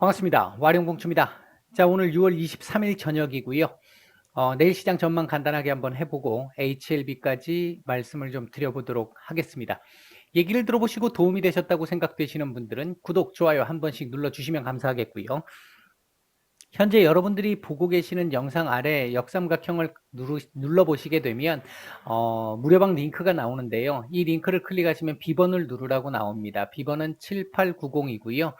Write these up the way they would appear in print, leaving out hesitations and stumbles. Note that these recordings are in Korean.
반갑습니다. 와룡공추입니다. 자, 오늘 6월 23일 저녁이고요. 내일 시장 전망 간단하게 한번 해보고 HLB까지 말씀을 좀 드려보도록 하겠습니다. 얘기를 들어보시고 도움이 되셨다고 생각되시는 분들은 구독, 좋아요 한 번씩 눌러주시면 감사하겠고요. 현재 여러분들이 보고 계시는 영상 아래 역삼각형을 눌러보시게 되면 무료방 링크가 나오는데요. 이 링크를 클릭하시면 B번을 누르라고 나옵니다. B번은 7890이고요.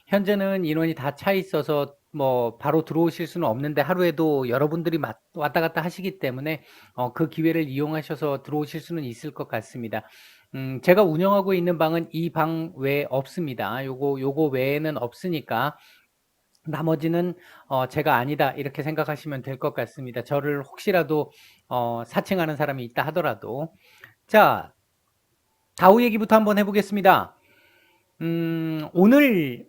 현재는 인원이 다 차 있어서 뭐 바로 들어오실 수는 없는데 하루에도 여러분들이 왔다 갔다 하시기 때문에 그 기회를 이용하셔서 들어오실 수는 있을 것 같습니다. 제가 운영하고 있는 방은 이 방 외에 없습니다. 요거 외에는 없으니까 나머지는 제가 아니다 이렇게 생각하시면 될 것 같습니다. 저를 혹시라도 사칭하는 사람이 있다 하더라도. 자, 다우 얘기부터 한번 해보겠습니다. 오늘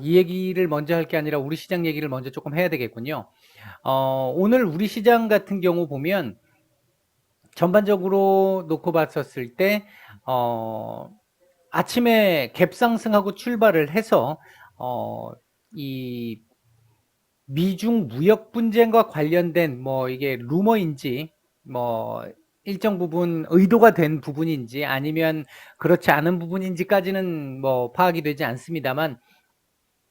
이 얘기를 먼저 할 게 아니라 우리 시장 얘기를 먼저 조금 해야 되겠군요. 오늘 우리 시장 같은 경우 보면 전반적으로 놓고 봤었을 때 아침에 갭 상승하고 출발을 해서 이 미중 무역 분쟁과 관련된 뭐 이게 루머인지 뭐 일정 부분 의도가 된 부분인지 아니면 그렇지 않은 부분인지까지는 뭐 파악이 되지 않습니다만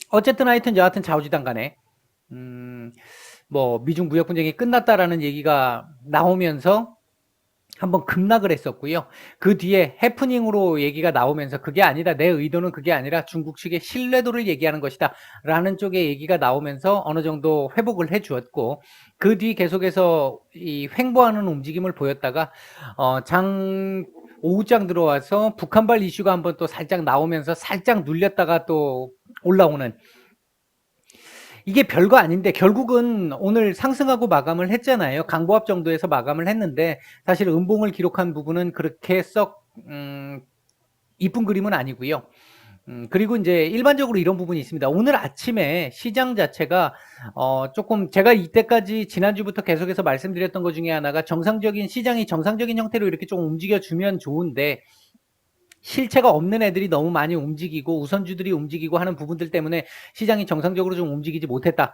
어쨌든 하여튼 여하튼 좌우지단 간에 뭐 미중 무역 분쟁이 끝났다라는 얘기가 나오면서 한번 급락을 했었고요. 그 뒤에 해프닝으로 얘기가 나오면서 그게 아니다. 내 의도는 그게 아니라 중국 측의 신뢰도를 얘기하는 것이다. 라는 쪽의 얘기가 나오면서 어느 정도 회복을 해 주었고 그 뒤 계속해서 이 횡보하는 움직임을 보였다가 오후장 들어와서 북한발 이슈가 한번 또 살짝 나오면서 살짝 눌렸다가 또 올라오는 이게 별거 아닌데 결국은 오늘 상승하고 마감을 했잖아요. 강보합 정도에서 마감을 했는데 사실 음봉을 기록한 부분은 그렇게 썩 이쁜 그림은 아니고요. 그리고 이제 일반적으로 이런 부분이 있습니다. 오늘 아침에 시장 자체가 조금 제가 이때까지 지난주부터 계속해서 말씀드렸던 것 중에 하나가 시장이 정상적인 형태로 이렇게 좀 움직여주면 좋은데 실체가 없는 애들이 너무 많이 움직이고 우선주들이 움직이고 하는 부분들 때문에 시장이 정상적으로 좀 움직이지 못했다.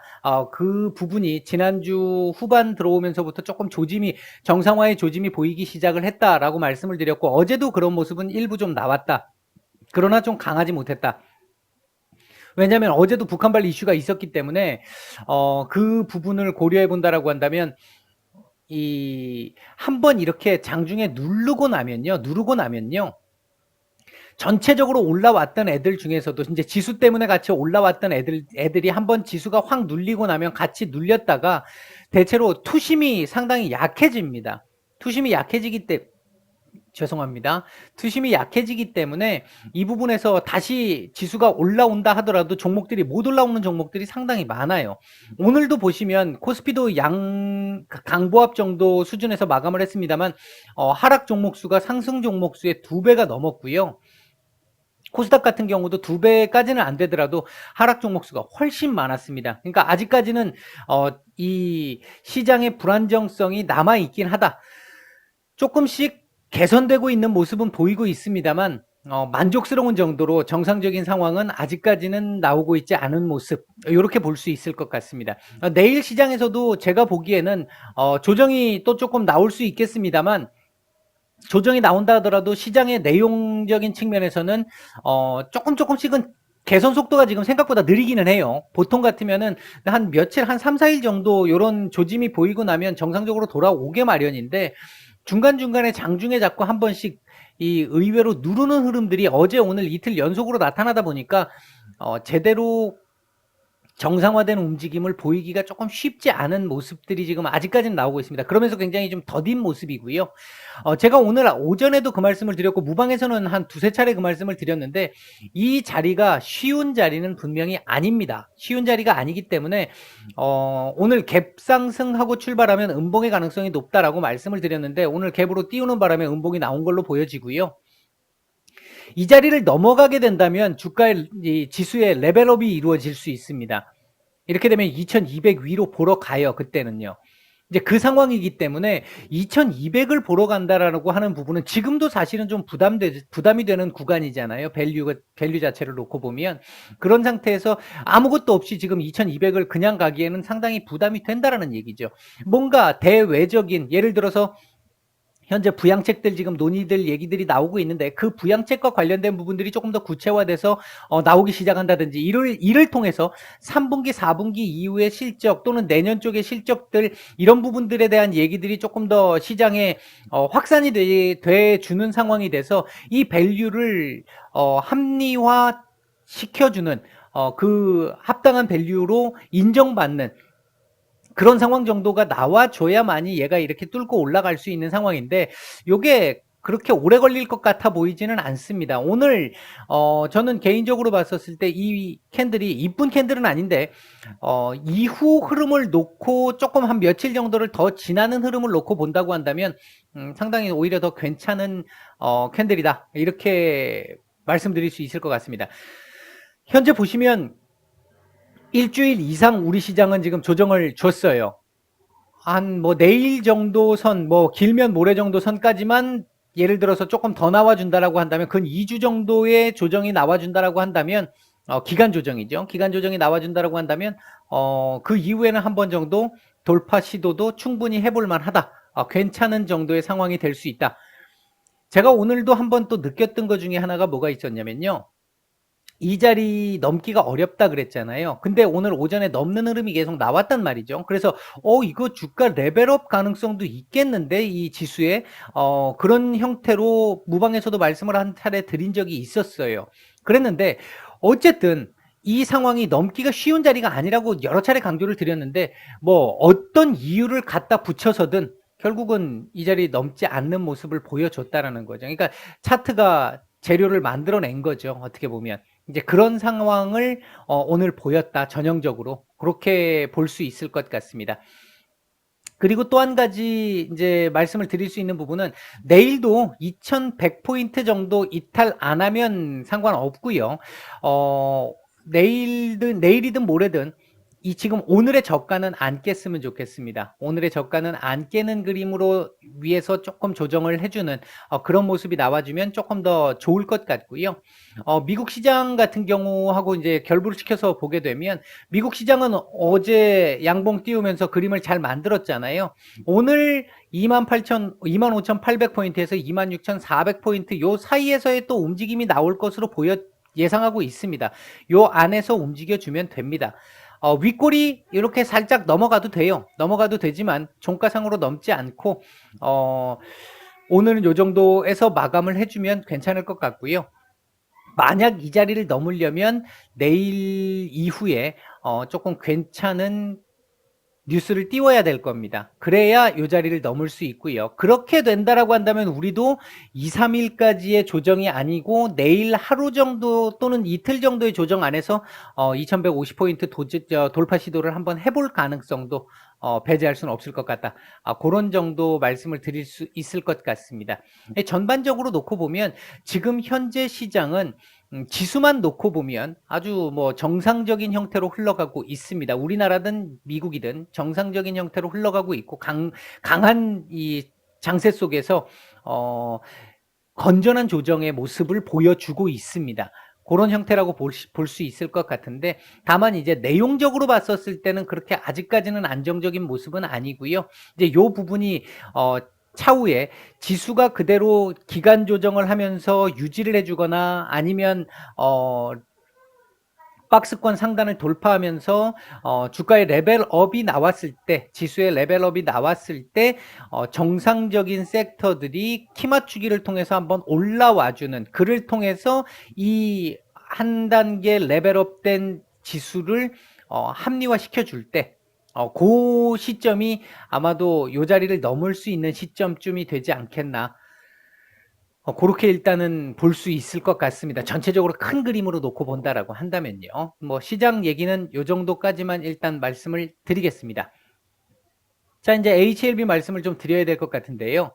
그 부분이 지난주 후반 들어오면서부터 조금 정상화의 조짐이 보이기 시작을 했다라고 말씀을 드렸고 어제도 그런 모습은 일부 좀 나왔다. 그러나 좀 강하지 못했다. 왜냐하면 어제도 북한발 이슈가 있었기 때문에 그 부분을 고려해 본다라고 한다면 한번 이렇게 장중에 누르고 나면요. 전체적으로 올라왔던 애들 중에서도 이제 지수 때문에 같이 올라왔던 애들이 한번 지수가 확 눌리고 나면 같이 눌렸다가 대체로 투심이 상당히 약해집니다. 투심이 약해지기 때문에 이 부분에서 다시 지수가 올라온다 하더라도 종목들이 못 올라오는 종목들이 상당히 많아요. 오늘도 보시면 코스피도 강보합 정도 수준에서 마감을 했습니다만 하락 종목 수가 상승 종목 수의 2배가 넘었고요. 코스닥 같은 경우도 2배까지는 안 되더라도 하락 종목 수가 훨씬 많았습니다. 그러니까 아직까지는 이 시장의 불안정성이 남아 있긴 하다. 조금씩 개선되고 있는 모습은 보이고 있습니다만 만족스러운 정도로 정상적인 상황은 아직까지는 나오고 있지 않은 모습 이렇게 볼 수 있을 것 같습니다. 내일 시장에서도 제가 보기에는 조정이 또 조금 나올 수 있겠습니다만 조정이 나온다 하더라도 시장의 내용적인 측면에서는 조금씩은 개선 속도가 지금 생각보다 느리기는 해요. 보통 같으면은 한 며칠, 한 3, 4일 정도 이런 조짐이 보이고 나면 정상적으로 돌아오게 마련인데 중간중간에 장중에 자꾸 한 번씩 이 의외로 누르는 흐름들이 어제 오늘 이틀 연속으로 나타나다 보니까 제대로 정상화된 움직임을 보이기가 조금 쉽지 않은 모습들이 지금 아직까지는 나오고 있습니다. 그러면서 굉장히 좀 더딘 모습이고요. 제가 오늘 오전에도 그 말씀을 드렸고 무방에서는 한 두세 차례 그 말씀을 드렸는데 이 자리가 쉬운 자리는 분명히 아닙니다. 쉬운 자리가 아니기 때문에 오늘 갭 상승하고 출발하면 음봉의 가능성이 높다라고 말씀을 드렸는데 오늘 갭으로 띄우는 바람에 음봉이 나온 걸로 보여지고요. 이 자리를 넘어가게 된다면 주가의 지수의 레벨업이 이루어질 수 있습니다. 이렇게 되면 2200 위로 보러 가요. 그때는요. 이제 그 상황이기 때문에 2200을 보러 간다라고 하는 부분은 지금도 사실은 좀 부담이 되는 구간이잖아요. 밸류 자체를 놓고 보면. 그런 상태에서 아무것도 없이 지금 2200을 그냥 가기에는 상당히 부담이 된다라는 얘기죠. 뭔가 대외적인, 예를 들어서 현재 부양책들 지금 논의될 얘기들이 나오고 있는데 그 부양책과 관련된 부분들이 조금 더 구체화돼서 나오기 시작한다든지 이를 통해서 3분기, 4분기 이후의 실적 또는 내년 쪽의 실적들 이런 부분들에 대한 얘기들이 조금 더 시장에 확산이 돼 주는 상황이 돼서 이 밸류를 합리화 시켜주는 그 합당한 밸류로 인정받는 그런 상황 정도가 나와줘야만이 얘가 이렇게 뚫고 올라갈 수 있는 상황인데 요게 그렇게 오래 걸릴 것 같아 보이지는 않습니다. 오늘 저는 개인적으로 봤었을 때 이 캔들이 이쁜 캔들은 아닌데 이후 흐름을 놓고 조금 한 며칠 정도를 더 지나는 흐름을 놓고 본다고 한다면 상당히 오히려 더 괜찮은 캔들이다 이렇게 말씀드릴 수 있을 것 같습니다. 현재 보시면 일주일 이상 우리 시장은 지금 조정을 줬어요. 한 뭐 내일 정도 선, 뭐 길면 모레 정도 선까지만 예를 들어서 조금 더 나와준다라고 한다면 근 2주 정도의 조정이 나와준다라고 한다면 기간 조정이죠. 기간 조정이 나와준다라고 한다면 그 이후에는 한 번 정도 돌파 시도도 충분히 해볼 만하다. 괜찮은 정도의 상황이 될 수 있다. 제가 오늘도 한 번 또 느꼈던 것 중에 하나가 뭐가 있었냐면요. 이 자리 넘기가 어렵다 그랬잖아요. 근데 오늘 오전에 넘는 흐름이 계속 나왔단 말이죠. 그래서 이거 주가 레벨업 가능성도 있겠는데 이 지수에 그런 형태로 무방에서도 말씀을 한 차례 드린 적이 있었어요. 그랬는데 어쨌든 이 상황이 넘기가 쉬운 자리가 아니라고 여러 차례 강조를 드렸는데 뭐 어떤 이유를 갖다 붙여서든 결국은 이 자리 넘지 않는 모습을 보여줬다라는 거죠. 그러니까 차트가 재료를 만들어낸 거죠. 어떻게 보면. 이제 그런 상황을 오늘 보였다. 전형적으로. 그렇게 볼 수 있을 것 같습니다. 그리고 또 한 가지 이제 말씀을 드릴 수 있는 부분은 내일도 2100포인트 정도 이탈 안 하면 상관없고요. 내일이든 모레든 이 지금 오늘의 저가는 안 깼으면 좋겠습니다. 오늘의 저가는 안 깨는 그림으로 위에서 조금 조정을 해주는 그런 모습이 나와주면 조금 더 좋을 것 같고요. 미국 시장 같은 경우하고 이제 결부를 시켜서 보게 되면 미국 시장은 어제 양봉 띄우면서 그림을 잘 만들었잖아요. 오늘 25,800포인트에서 26,400포인트 요 사이에서의 또 움직임이 나올 것으로 예상하고 있습니다. 요 안에서 움직여주면 됩니다. 윗골이 이렇게 살짝 넘어가도 돼요. 넘어가도 되지만 종가상으로 넘지 않고 오늘은 요 정도에서 마감을 해주면 괜찮을 것 같고요. 만약 이 자리를 넘으려면 내일 이후에 조금 괜찮은 뉴스를 띄워야 될 겁니다. 그래야 이 자리를 넘을 수 있고요. 그렇게 된다라고 한다면 우리도 2, 3일까지의 조정이 아니고 내일 하루 정도 또는 이틀 정도의 조정 안에서 2150포인트 돌파 시도를 한번 해볼 가능성도 배제할 수는 없을 것 같다. 그런 정도 말씀을 드릴 수 있을 것 같습니다. 전반적으로 놓고 보면 지금 현재 시장은 지수만 놓고 보면 아주 뭐 정상적인 형태로 흘러가고 있습니다. 우리나라든 미국이든 정상적인 형태로 흘러가고 있고 강한 이 장세 속에서 건전한 조정의 모습을 보여주고 있습니다. 그런 형태라고 볼 수 있을 것 같은데 다만 이제 내용적으로 봤었을 때는 그렇게 아직까지는 안정적인 모습은 아니고요. 이제 요 부분이 차후에 지수가 그대로 기간 조정을 하면서 유지를 해주거나 아니면 박스권 상단을 돌파하면서 주가의 레벨업이 나왔을 때 지수의 레벨업이 나왔을 때 정상적인 섹터들이 키 맞추기를 통해서 한번 올라와주는 그를 통해서 이 한 단계 레벨업된 지수를 합리화 시켜줄 때 그 시점이 아마도 이 자리를 넘을 수 있는 시점쯤이 되지 않겠나. 그렇게 일단은 볼 수 있을 것 같습니다. 전체적으로 큰 그림으로 놓고 본다라고 한다면요. 뭐 시장 얘기는 요 정도까지만 일단 말씀을 드리겠습니다. 자, 이제 HLB 말씀을 좀 드려야 될 것 같은데요.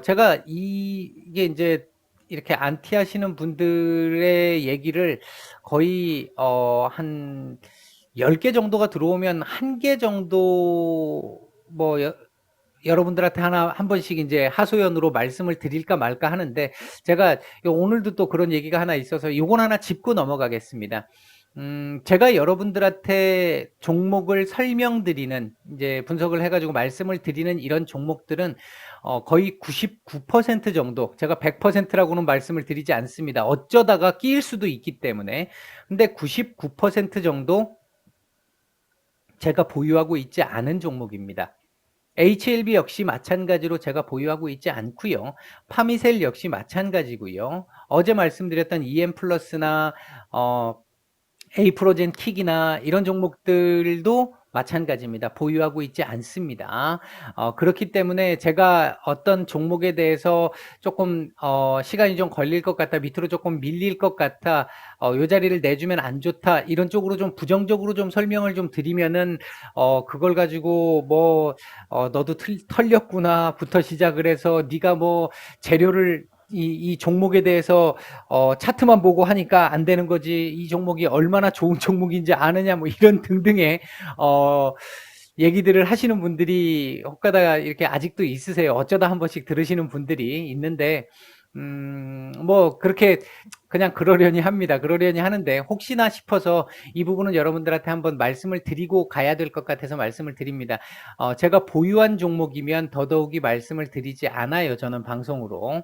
제가 이게 이제 이렇게 안티 하시는 분들의 얘기를 거의 한 10개 정도가 들어오면 1개 정도 뭐 여러분들한테 한 번씩 이제 하소연으로 말씀을 드릴까 말까 하는데, 제가 오늘도 또 그런 얘기가 하나 있어서 요건 하나 짚고 넘어가겠습니다. 제가 여러분들한테 종목을 설명드리는, 이제 분석을 해가지고 말씀을 드리는 이런 종목들은 거의 99% 정도, 제가 100%라고는 말씀을 드리지 않습니다. 어쩌다가 끼일 수도 있기 때문에. 근데 99% 정도 제가 보유하고 있지 않은 종목입니다. HLB 역시 마찬가지로 제가 보유하고 있지 않고요. 파미셀 역시 마찬가지고요. 어제 말씀드렸던 EM 플러스나 에이프로젠 킥이나 이런 종목들도 마찬가지입니다. 보유하고 있지 않습니다. 그렇기 때문에 제가 어떤 종목에 대해서 조금 시간이 좀 걸릴 것 같다, 밑으로 조금 밀릴 것 같아, 요 자리를 내주면 안 좋다, 이런 쪽으로 좀 부정적으로 좀 설명을 좀 드리면은 그걸 가지고 뭐 너도 털렸구나부터 시작을 해서 네가 뭐 재료를 이 종목에 대해서 차트만 보고 하니까 안 되는 거지, 이 종목이 얼마나 좋은 종목인지 아느냐, 뭐 이런 등등의 얘기들을 하시는 분들이 혹가다 이렇게 아직도 있으세요. 어쩌다 한 번씩 들으시는 분들이 있는데, 뭐 그렇게 그냥 그러려니 합니다. 그러려니 하는데, 혹시나 싶어서 이 부분은 여러분들한테 한번 말씀을 드리고 가야 될 것 같아서 말씀을 드립니다. 제가 보유한 종목이면 더더욱이 말씀을 드리지 않아요. 저는 방송으로.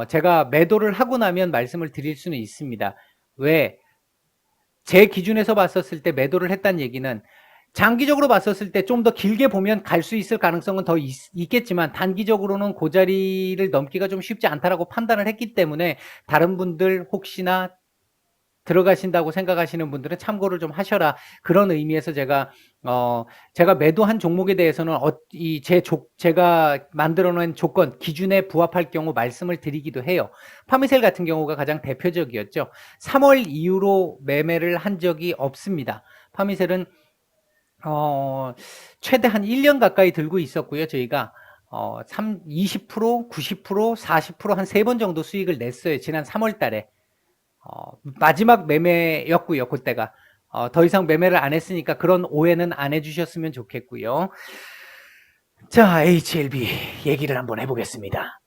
제가 매도를 하고 나면 말씀을 드릴 수는 있습니다. 왜? 제 기준에서 봤었을 때 매도를 했다는 얘기는, 장기적으로 봤었을 때 좀 더 길게 보면 갈 수 있을 가능성은 더 있겠지만, 단기적으로는 그 자리를 넘기가 좀 쉽지 않다라고 판단을 했기 때문에, 다른 분들 혹시나 들어가신다고 생각하시는 분들은 참고를 좀 하셔라, 그런 의미에서 제가 매도한 종목에 대해서는 제가 만들어 놓은 조건 기준에 부합할 경우 말씀을 드리기도 해요. 파미셀 같은 경우가 가장 대표적이었죠. 3월 이후로 매매를 한 적이 없습니다. 파미셀은 최대 한 1년 가까이 들고 있었고요. 저희가 20%, 90%, 40% 한 3번 정도 수익을 냈어요. 지난 3월 달에. 마지막 매매였고요. 그때가. 더 이상 매매를 안 했으니까 그런 오해는 안 해주셨으면 좋겠고요. 자, HLB 얘기를 한번 해보겠습니다.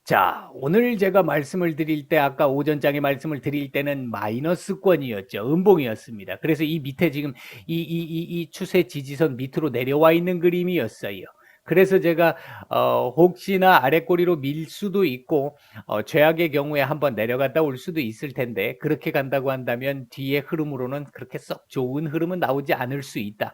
자, 오늘 제가 말씀을 드릴 때, 아까 오전장에 말씀을 드릴 때는 마이너스권이었죠. 음봉이었습니다. 그래서 이 밑에 지금 이 추세 지지선 밑으로 내려와 있는 그림이었어요. 그래서 제가 혹시나 아래꼬리로 밀 수도 있고, 최악의 경우에 한번 내려갔다 올 수도 있을 텐데, 그렇게 간다고 한다면 뒤에 흐름으로는 그렇게 썩 좋은 흐름은 나오지 않을 수 있다.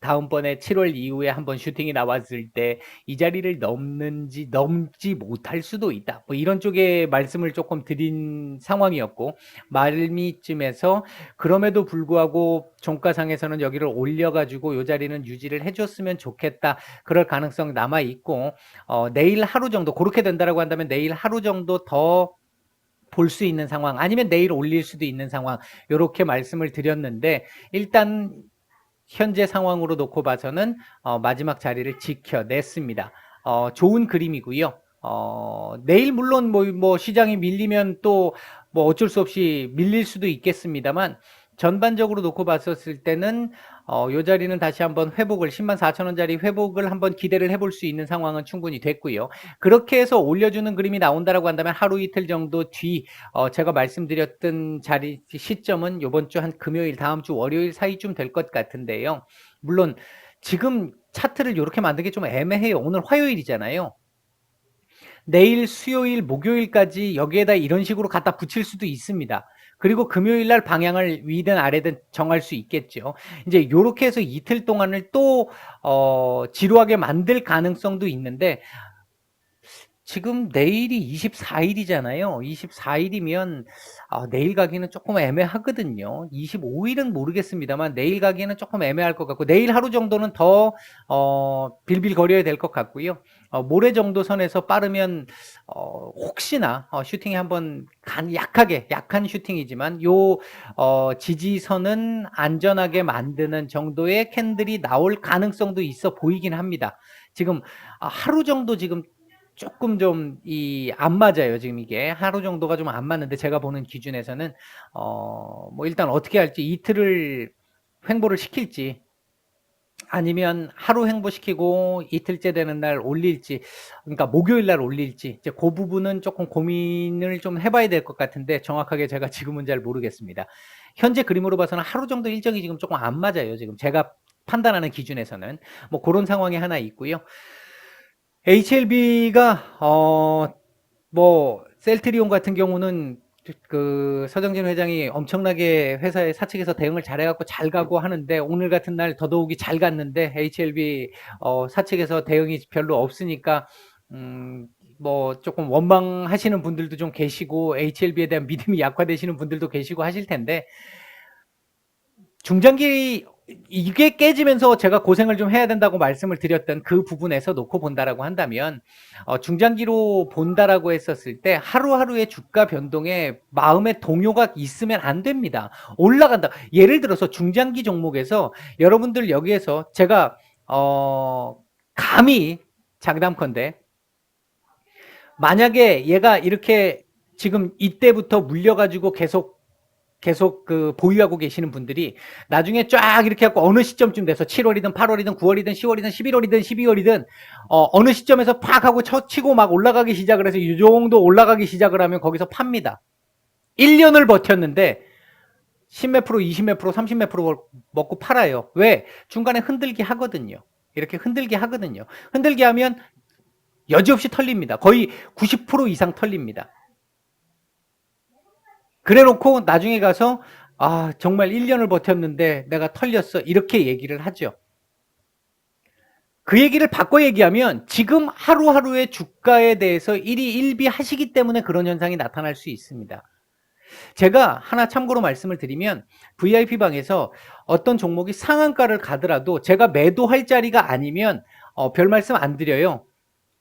다음번에 7월 이후에 한번 슈팅이 나왔을 때 이 자리를 넘지 못할 수도 있다, 뭐 이런 쪽의 말씀을 조금 드린 상황이었고, 말미쯤에서 그럼에도 불구하고 종가상에서는 여기를 올려가지고 이 자리는 유지를 해줬으면 좋겠다, 그럴 가능성 남아 있고, 내일 하루 정도 그렇게 된다라고 한다면 내일 하루 정도 더 볼 수 있는 상황, 아니면 내일 올릴 수도 있는 상황, 이렇게 말씀을 드렸는데, 일단 현재 상황으로 놓고 봐서는 마지막 자리를 지켜냈습니다. 좋은 그림이고요. 내일 물론 뭐 시장이 밀리면 또 뭐 어쩔 수 없이 밀릴 수도 있겠습니다만, 전반적으로 놓고 봤었을 때는 요 자리는 다시 한번 회복을, 104,000원짜리 회복을 한번 기대를 해볼 수 있는 상황은 충분히 됐고요. 그렇게 해서 올려주는 그림이 나온다라고 한다면 하루 이틀 정도 뒤 제가 말씀드렸던 자리 시점은 요번 주 한 금요일, 다음 주 월요일 사이쯤 될 것 같은데요. 물론 지금 차트를 이렇게 만든 게 좀 애매해요. 오늘 화요일이잖아요. 내일 수요일, 목요일까지 여기에다 이런 식으로 갖다 붙일 수도 있습니다. 그리고 금요일 날 방향을 위든 아래든 정할 수 있겠죠. 이제 요렇게 해서 이틀 동안을 또 지루하게 만들 가능성도 있는데, 지금 내일이 24일이잖아요. 24일이면 내일 가기는 조금 애매하거든요. 25일은 모르겠습니다만 내일 가기는 조금 애매할 것 같고, 내일 하루 정도는 더 빌빌거려야 될 것 같고요. 모레 정도 선에서 빠르면 혹시나 슈팅이 한번 약한 슈팅이지만 요 지지선은 안전하게 만드는 정도의 캔들이 나올 가능성도 있어 보이긴 합니다. 지금 하루 정도 지금 조금 좀 안 맞아요. 지금 이게 하루 정도가 좀 안 맞는데, 제가 보는 기준에서는 뭐 일단 어떻게 할지, 이틀을 횡보를 시킬지 아니면 하루 횡보시키고 이틀째 되는 날 올릴지, 그러니까 목요일 날 올릴지, 이제 그 부분은 조금 고민을 좀 해봐야 될 것 같은데 정확하게 제가 지금은 잘 모르겠습니다. 현재 그림으로 봐서는 하루 정도 일정이 지금 조금 안 맞아요. 지금 제가 판단하는 기준에서는 뭐 그런 상황이 하나 있고요. HLB가 뭐 셀트리온 같은 경우는 그 서정진 회장이 엄청나게 회사의 사측에서 대응을 잘해갖고 잘 가고 하는데 오늘 같은 날 더더욱이 잘 갔는데 HLB 사측에서 대응이 별로 없으니까 뭐 조금 원망하시는 분들도 좀 계시고 HLB에 대한 믿음이 약화되시는 분들도 계시고 하실 텐데 중장기 이게 깨지면서 제가 고생을 좀 해야 된다고 말씀을 드렸던 그 부분에서 놓고 본다라고 한다면 중장기로 본다라고 했었을 때 하루하루의 주가 변동에 마음의 동요가 있으면 안 됩니다. 올라간다. 예를 들어서 중장기 종목에서 여러분들 여기에서 제가 감히 장담컨대 만약에 얘가 이렇게 지금 이때부터 물려가지고 계속 그 보유하고 계시는 분들이 나중에 쫙 이렇게 하고 어느 시점쯤 돼서 7월이든 8월이든 9월이든 10월이든 11월이든 12월이든 어느 시점에서 팍 하고 쳐치고 막 올라가기 시작을 해서 이 정도 올라가기 시작을 하면 거기서 팝니다. 1년을 버텼는데 10몇 프로, 20몇 프로, 30몇 프로 먹고 팔아요. 왜? 중간에 흔들기 하거든요. 이렇게 흔들기 하거든요. 흔들기 하면 여지없이 털립니다. 거의 90% 이상 털립니다. 그래 놓고 나중에 가서 정말 1년을 버텼는데 내가 털렸어. 이렇게 얘기를 하죠. 그 얘기를 바꿔 얘기하면 지금 하루하루의 주가에 대해서 일희일비하시기 때문에 그런 현상이 나타날 수 있습니다. 제가 하나 참고로 말씀을 드리면 VIP방에서 어떤 종목이 상한가를 가더라도 제가 매도할 자리가 아니면 별 말씀 안 드려요.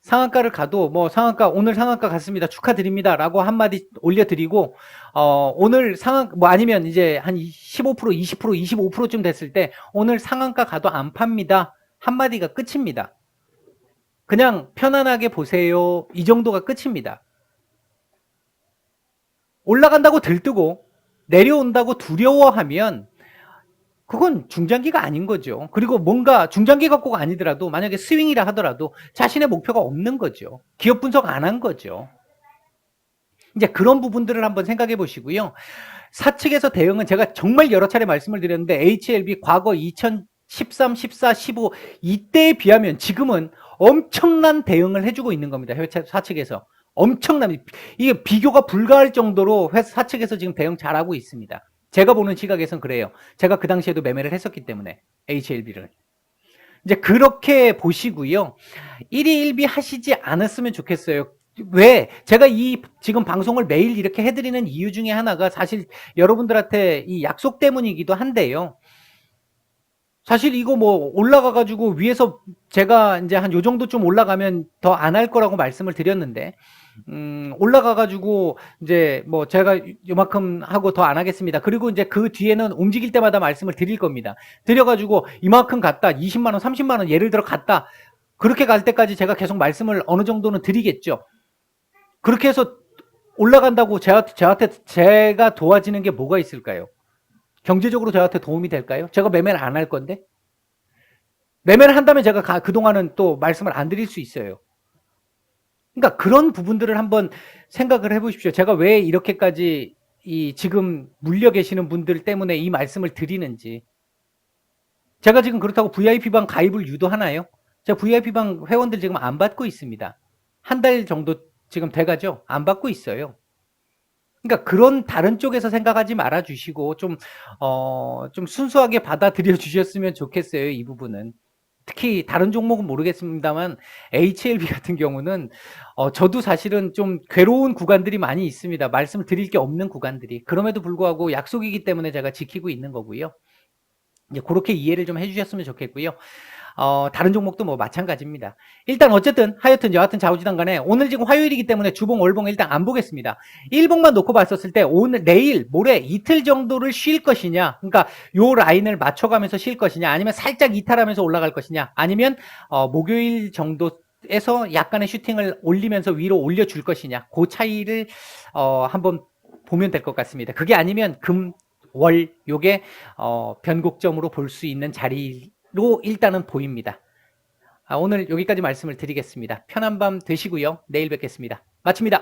상한가를 가도 뭐 상한가 오늘 상한가 갔습니다. 축하드립니다라고 한마디 올려드리고 오늘 상한 뭐 아니면 이제 한 15% 20% 25%쯤 됐을 때 오늘 상한가 가도 안 팝니다. 한마디가 끝입니다. 그냥 편안하게 보세요. 이 정도가 끝입니다. 올라간다고 들뜨고 내려온다고 두려워하면 그건 중장기가 아닌 거죠. 그리고 뭔가 중장기 갖고가 아니더라도 만약에 스윙이라 하더라도 자신의 목표가 없는 거죠. 기업 분석 안 한 거죠. 이제 그런 부분들을 한번 생각해 보시고요. 사측에서 대응은 제가 정말 여러 차례 말씀을 드렸는데 HLB 과거 2013, 14, 15 이때에 비하면 지금은 엄청난 대응을 해주고 있는 겁니다. 회사 사측에서. 엄청난 이게 비교가 불가할 정도로 회사 사측에서 지금 대응 잘하고 있습니다. 제가 보는 시각에선 그래요. 제가 그 당시에도 매매를 했었기 때문에 HLB를. 이제 그렇게 보시고요. 일희일비 하시지 않았으면 좋겠어요. 왜? 제가 이 지금 방송을 매일 이렇게 해드리는 이유 중에 하나가 사실 여러분들한테 이 약속 때문이기도 한데요. 사실 이거 뭐 올라가가지고 위에서 제가 이제 한 요 정도쯤 올라가면 더 안 할 거라고 말씀을 드렸는데, 올라가가지고 이제 뭐 제가 요만큼 하고 더 안 하겠습니다. 그리고 이제 그 뒤에는 움직일 때마다 말씀을 드릴 겁니다. 드려가지고 이만큼 갔다, 20만원, 30만원 예를 들어 갔다. 그렇게 갈 때까지 제가 계속 말씀을 어느 정도는 드리겠죠. 그렇게 해서 올라간다고 저한테 제가 도와지는 게 뭐가 있을까요? 경제적으로 저한테 도움이 될까요? 제가 매매를 안 할 건데? 매매를 한다면 제가 그동안은 또 말씀을 안 드릴 수 있어요. 그러니까 그런 부분들을 한번 생각을 해보십시오. 제가 왜 이렇게까지 지금 물려 계시는 분들 때문에 이 말씀을 드리는지. 제가 지금 그렇다고 VIP방 가입을 유도하나요? 제가 VIP방 회원들 지금 안 받고 있습니다. 한 달 정도 지금 돼가죠? 안 받고 있어요. 그러니까 그런 다른 쪽에서 생각하지 말아 주시고 좀 순수하게 받아들여 주셨으면 좋겠어요. 이 부분은. 특히 다른 종목은 모르겠습니다만 HLB 같은 경우는 저도 사실은 좀 괴로운 구간들이 많이 있습니다. 말씀을 드릴 게 없는 구간들이. 그럼에도 불구하고 약속이기 때문에 제가 지키고 있는 거고요. 이제 그렇게 이해를 좀 해주셨으면 좋겠고요. 다른 종목도 뭐 마찬가지입니다. 일단 어쨌든 하여튼 여하튼 좌우지단 간에 오늘 지금 화요일이기 때문에 주봉 월봉 일단 안 보겠습니다. 일봉만 놓고 봤었을 때 오늘 내일 모레 이틀 정도를 쉴 것이냐, 그러니까 요 라인을 맞춰가면서 쉴 것이냐, 아니면 살짝 이탈하면서 올라갈 것이냐, 아니면 목요일 정도에서 약간의 슈팅을 올리면서 위로 올려줄 것이냐, 그 차이를 한번 보면 될 것 같습니다. 그게 아니면 금, 월 요게 변곡점으로 볼 수 있는 자리를 일단은 보입니다. 오늘 여기까지 말씀을 드리겠습니다. 편한 밤 되시고요. 내일 뵙겠습니다. 마칩니다.